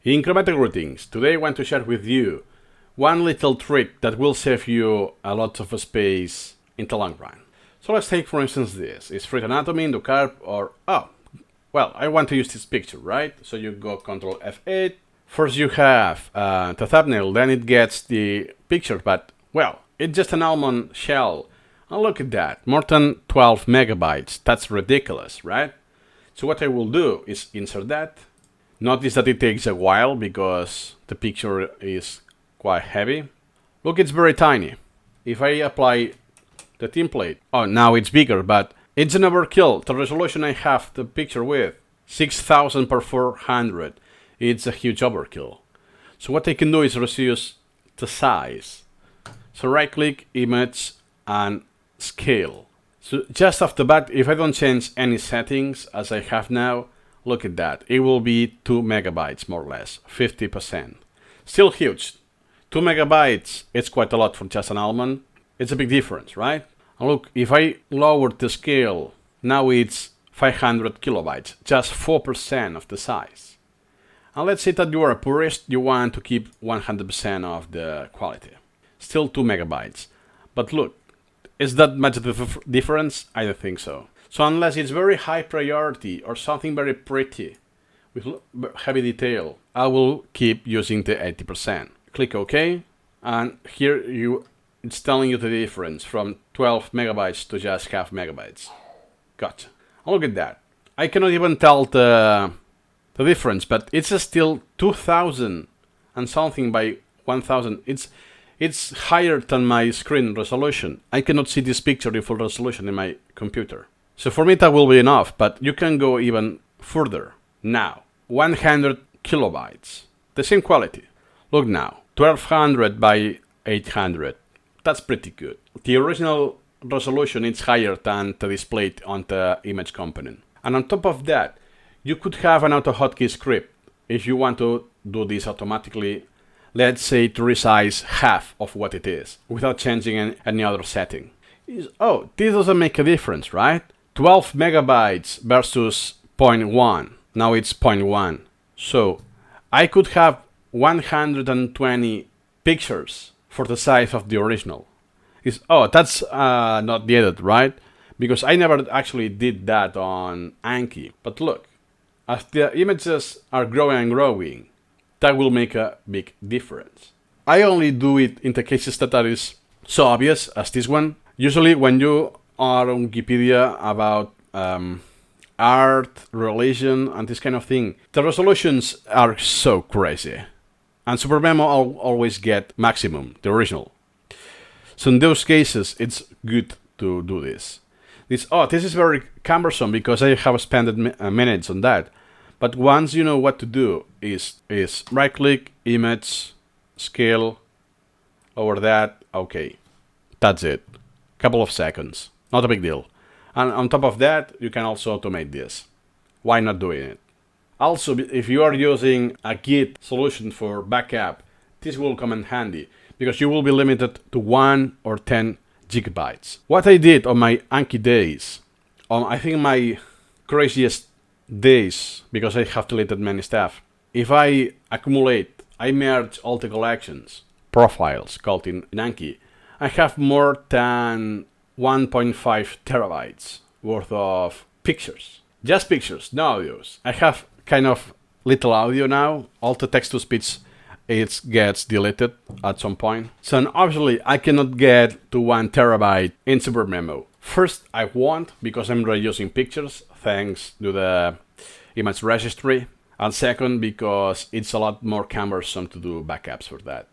Incremental greetings. Today I want to share with you one little trick that will save you a lot of space in the long run. So let's take for instance this. It's free anatomy in the carb or, well, I want to use this picture, right? So you go Control F8. First you have the thumbnail, then it gets the picture, but, well, it's just an almond shell. And look at that, more than 12 megabytes. That's ridiculous, right? So what I will do is insert that. Notice that it takes a while because the picture is quite heavy. Look, it's very tiny. If I apply the template, now it's bigger, but it's an overkill. The resolution I have the picture with, 6000 by 400. It's a huge overkill. So what I can do is reduce the size. So right click, image, and scale. So just off the bat, if I don't change any settings as I have now, look at that. It will be 2 megabytes more or less, 50%. Still huge. 2 megabytes, it's quite a lot for just an almond. It's a big difference, right? And look, if I lower the scale, now it's 500 kilobytes, just 4% of the size. And let's say that you are a purist, you want to keep 100% of the quality. Still 2 megabytes. But look, is that much of a difference? I don't think so. So unless it's very high priority or something very pretty with heavy detail, I will keep using the 80%. Click OK, and here it's telling you the difference from 12 megabytes to just half megabytes. Gotcha. Look at that. I cannot even tell the difference, but it's still 2000 and something by 1000. It's higher than my screen resolution. I cannot see this picture in full resolution in my computer. So for me that will be enough, but you can go even further. Now, 100 kilobytes, the same quality. Look now, 1200 by 800. That's pretty good. The original resolution is higher than the displayed on the image component. And on top of that, you could have an auto hotkey script if you want to do this automatically. Let's say to resize half of what it is without changing any other setting. This doesn't make a difference, right? 12 megabytes versus 0.1. Now it's 0.1. So I could have 120 pictures for the size of the original. That's not the edit, right? Because I never actually did that on Anki. But look, as the images are growing and growing, that will make a big difference. I only do it in the cases that is so obvious as this one. Usually when you are on Wikipedia about art, religion, and this kind of thing, the resolutions are so crazy. And SuperMemo always get maximum, the original. So in those cases, it's good to do this. This is very cumbersome because I have spent minutes on that. But once you know what to do, is right-click, image, scale, lower that, okay. That's it. Couple of seconds. Not a big deal. And on top of that, you can also automate this. Why not doing it? Also, if you are using a Git solution for backup, this will come in handy because you will be limited to 1 or 10 gigabytes. What I did on my Anki days, I think my craziest days, because I have deleted many stuff, if I accumulate, I merge all the collections, profiles called in Anki, I have more than 1.5 terabytes worth of pictures. Just pictures, no audios. I have kind of little audio now. All the text-to-speech, it gets deleted at some point. So obviously, I cannot get to 1 terabyte in SuperMemo. First, I won't because I'm reusing pictures thanks to the image registry. And second, because it's a lot more cumbersome to do backups for that.